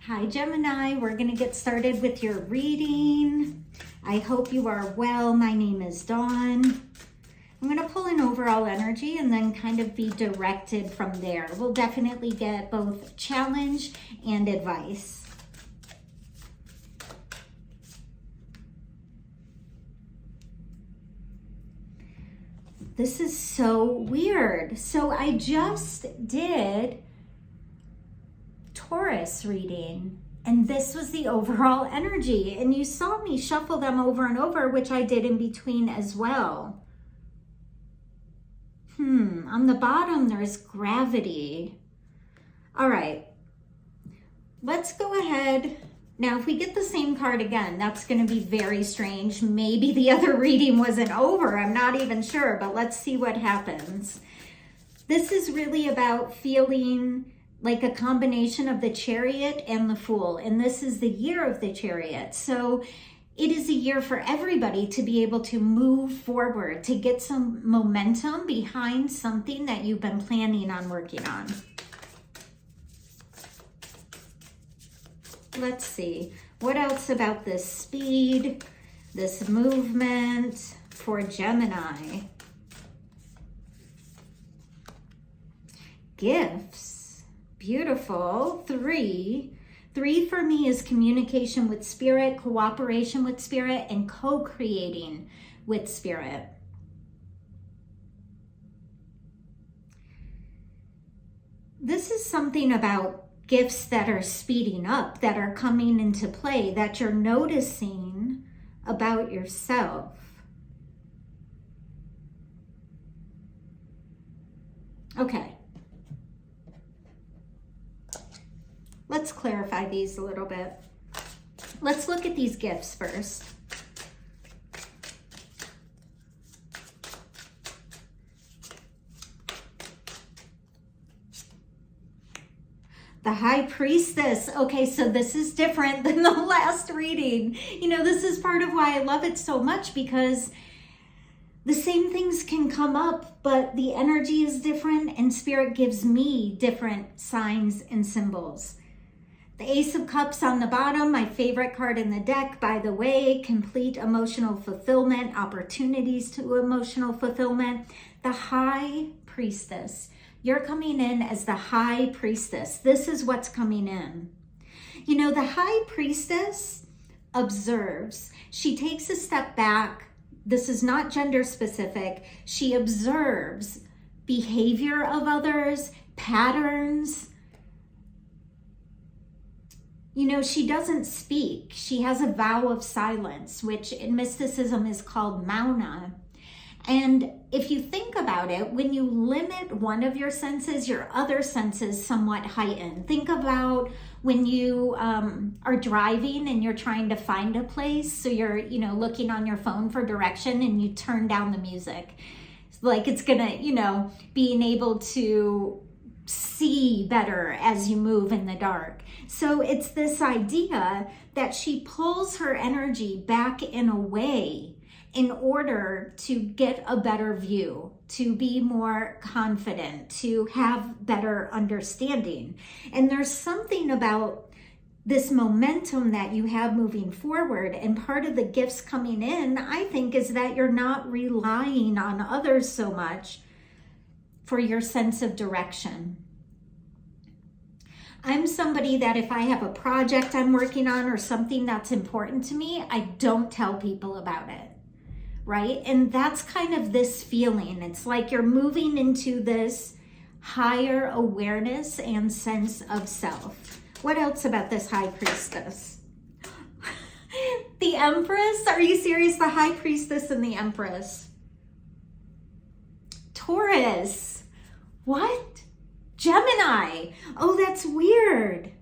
Hi Gemini, we're going to get started with your reading. I hope you are well. My name is Dawn. I'm going to pull an overall energy and then kind of be directed from there. We'll definitely get both challenge and advice. This is so weird. So I just did Taurus reading, and this was the overall energy, and you saw me shuffle them over and over, which I did in between as well. On the bottom there's gravity. All right, let's go ahead. Now if we get the same card again, that's going to be very strange. Maybe the other reading wasn't over, I'm not even sure, but let's see what happens. This is really about feeling like a combination of the Chariot and the Fool. And this is the year of the Chariot. So it is a year for everybody to be able to move forward, to get some momentum behind something that you've been planning on working on. Let's see. What else about this speed, this movement for Gemini? Gifts. Beautiful. Three for me is communication with spirit, cooperation with spirit, and co-creating with spirit. This is something about gifts that are speeding up, that are coming into play, that you're noticing about yourself. Okay. Let's clarify these a little bit. Let's look at these gifts first. The High Priestess. Okay, so this is different than the last reading. You know, this is part of why I love it so much, because the same things can come up, but the energy is different, and Spirit gives me different signs and symbols. The Ace of Cups on the bottom, my favorite card in the deck, by the way. Complete emotional fulfillment, opportunities to emotional fulfillment. The High Priestess. You're coming in as the High Priestess. This is what's coming in. You know, the High Priestess observes. She takes a step back. This is not gender specific. She observes behavior of others, patterns. You know, she doesn't speak. She has a vow of silence, which in mysticism is called mauna. And if you think about it, when you limit one of your senses, your other senses somewhat heighten. Think about when you are driving and you're trying to find a place. So you're, you know, looking on your phone for direction and you turn down the music. Like it's gonna, you know, being able to see better as you move in the dark. So it's this idea that she pulls her energy back in a way in order to get a better view, to be more confident, to have better understanding. And there's something about this momentum that you have moving forward, and part of the gifts coming in, I think, is that you're not relying on others so much for your sense of direction. I'm somebody that if I have a project I'm working on or something that's important to me, I don't tell people about it, right? And that's kind of this feeling. It's like you're moving into this higher awareness and sense of self. What else about this High Priestess? The Empress? Are you serious? The High Priestess and the Empress. Taurus. What? Gemini. Oh, that's weird.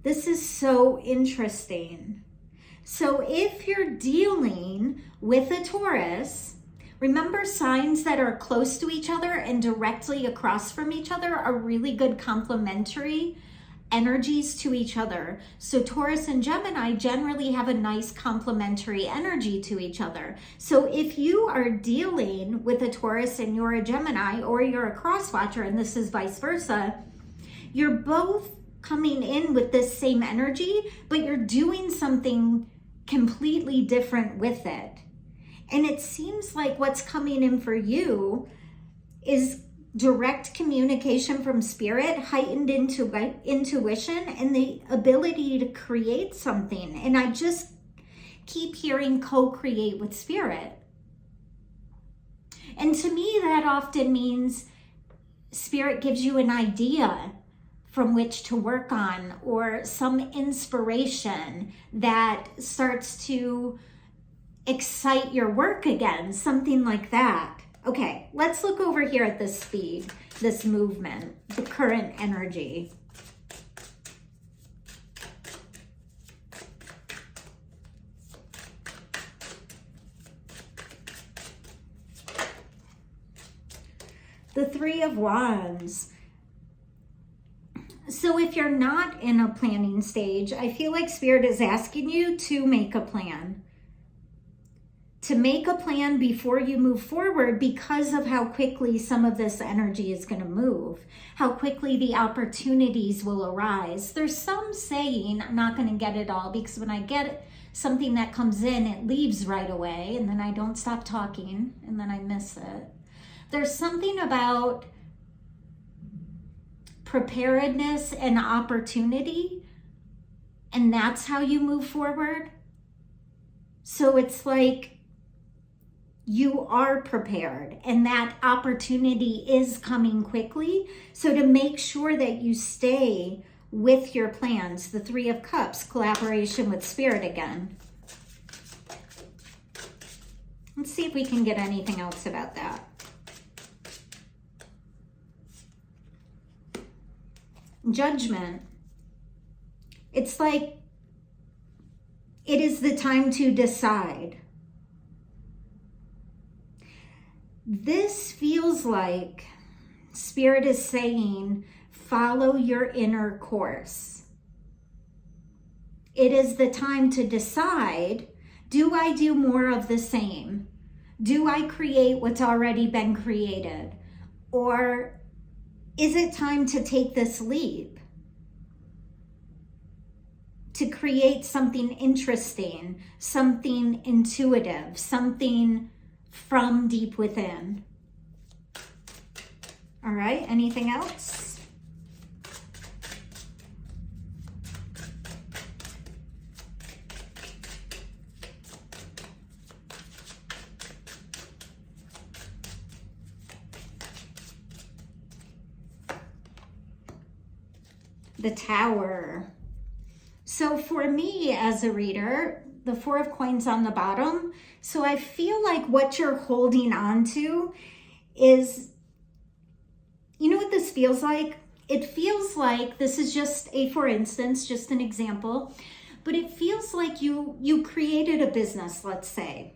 This is so interesting. So if you're dealing with a Taurus, remember signs that are close to each other and directly across from each other are really good complementary energies to each other. So Taurus and Gemini generally have a nice complementary energy to each other. So if you are dealing with a Taurus and you're a Gemini, or you're a cross watcher and this is vice versa, You're both coming in with this same energy, but you're doing something completely different with it. And it seems like what's coming in for you is direct communication from spirit, heightened intuition, and the ability to create something. And I just keep hearing co-create with spirit. And to me, that often means spirit gives you an idea from which to work on, or some inspiration that starts to excite your work again, something like that. Okay, let's look over here at this speed, this movement, the current energy. The Three of Wands. So if you're not in a planning stage, I feel like Spirit is asking you to make a plan. To make a plan before you move forward, because of how quickly some of this energy is going to move, how quickly the opportunities will arise. There's some saying, I'm not going to get it all, because when I get something that comes in, it leaves right away, and then I don't stop talking, and then I miss it. There's something about preparedness and opportunity, and that's how you move forward. So it's like you are prepared, and that opportunity is coming quickly. So to make sure that you stay with your plans, the Three of Cups, collaboration with Spirit again. Let's see if we can get anything else about that. Judgment. It's like it is the time to decide. This feels like Spirit is saying, follow your inner course. It is the time to decide, do I do more of the same? Do I create what's already been created? Or is it time to take this leap? To create something interesting, something intuitive, something from deep within. All right, anything else? The Tower. So for me as a reader, the Four of Coins on the bottom. So I feel like what you're holding on to is, you know what this feels like? It feels like, this is just a, for instance, just an example, but it feels like you created a business, let's say,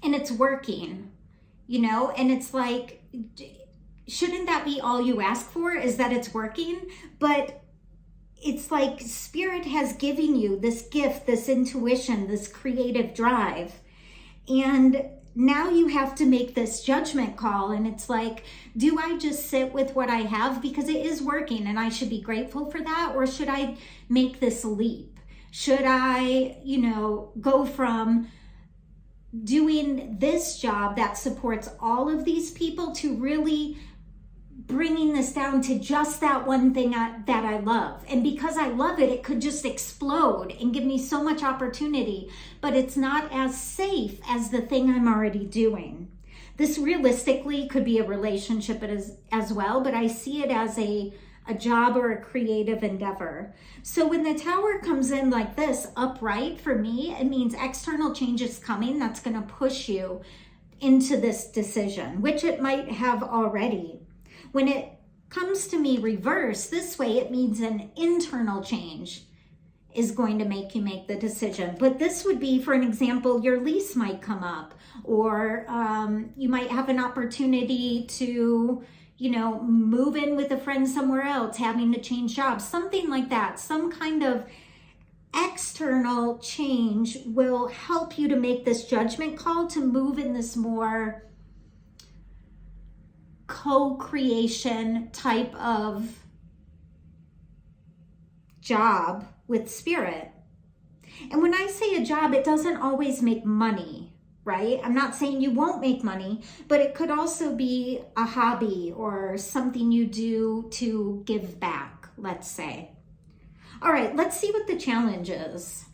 and it's working, you know, and it's like, shouldn't that be all you ask for, is that it's working? But it's like Spirit has given you this gift, this intuition, this creative drive. And now you have to make this judgment call. And it's like, do I just sit with what I have because it is working and I should be grateful for that? Or should I make this leap? Should I, you know, go from doing this job that supports all of these people to really bringing this down to just that one thing that I love? And because I love it, it could just explode and give me so much opportunity, but it's not as safe as the thing I'm already doing. This realistically could be a relationship as well, but I see it as a job or a creative endeavor. So when the Tower comes in like this, upright, for me, it means external change is coming that's going to push you into this decision, which it might have already. When it comes to me reverse this way, it means an internal change is going to make you make the decision. But this would be, for an example, your lease might come up, or you might have an opportunity to, you know, move in with a friend somewhere else, having to change jobs, something like that. Some kind of external change will help you to make this judgment call to move in this more co-creation type of job with spirit. And when I say a job, it doesn't always make money, right? I'm not saying you won't make money, but it could also be a hobby or something you do to give back, let's say. All right, let's see what the challenge is.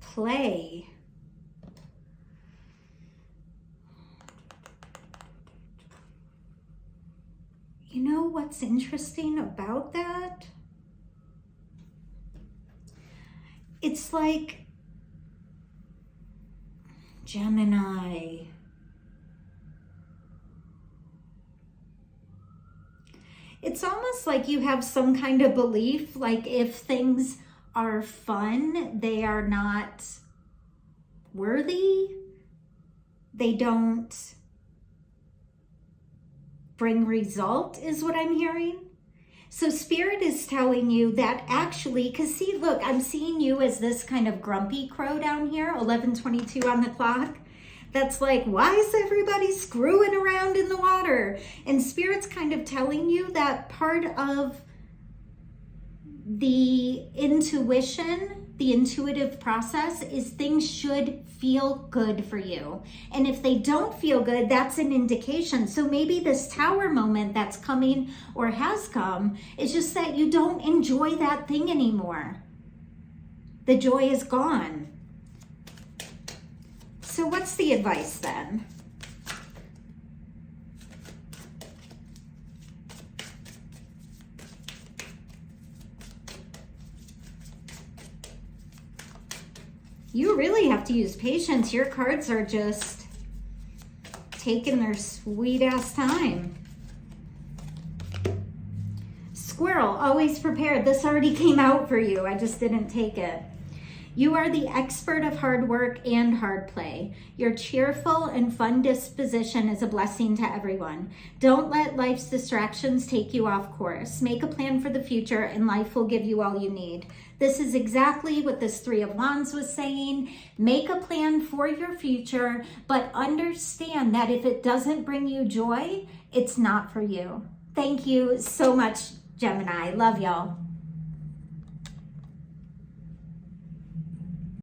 Play. You know what's interesting about that? It's like Gemini. It's almost like you have some kind of belief, like if things are fun, they are not worthy. They don't bring result, is what I'm hearing. So spirit is telling you that actually, because see, look, I'm seeing you as this kind of grumpy crow down here, 11:22 on the clock. That's like, why is everybody screwing around in the water? And spirit's kind of telling you that part of the intuition, the intuitive process is things should feel good for you. And if they don't feel good, that's an indication. So maybe this tower moment that's coming or has come is just that you don't enjoy that thing anymore. The joy is gone. So what's the advice then? You really have to use patience. Your cards are just taking their sweet ass time. Squirrel, always prepared. This already came out for you. I just didn't take it. You are the expert of hard work and hard play. Your cheerful and fun disposition is a blessing to everyone. Don't let life's distractions take you off course. Make a plan for the future and life will give you all you need. This is exactly what this Three of Wands was saying. Make a plan for your future, but understand that if it doesn't bring you joy, it's not for you. Thank you so much, Gemini. Love y'all.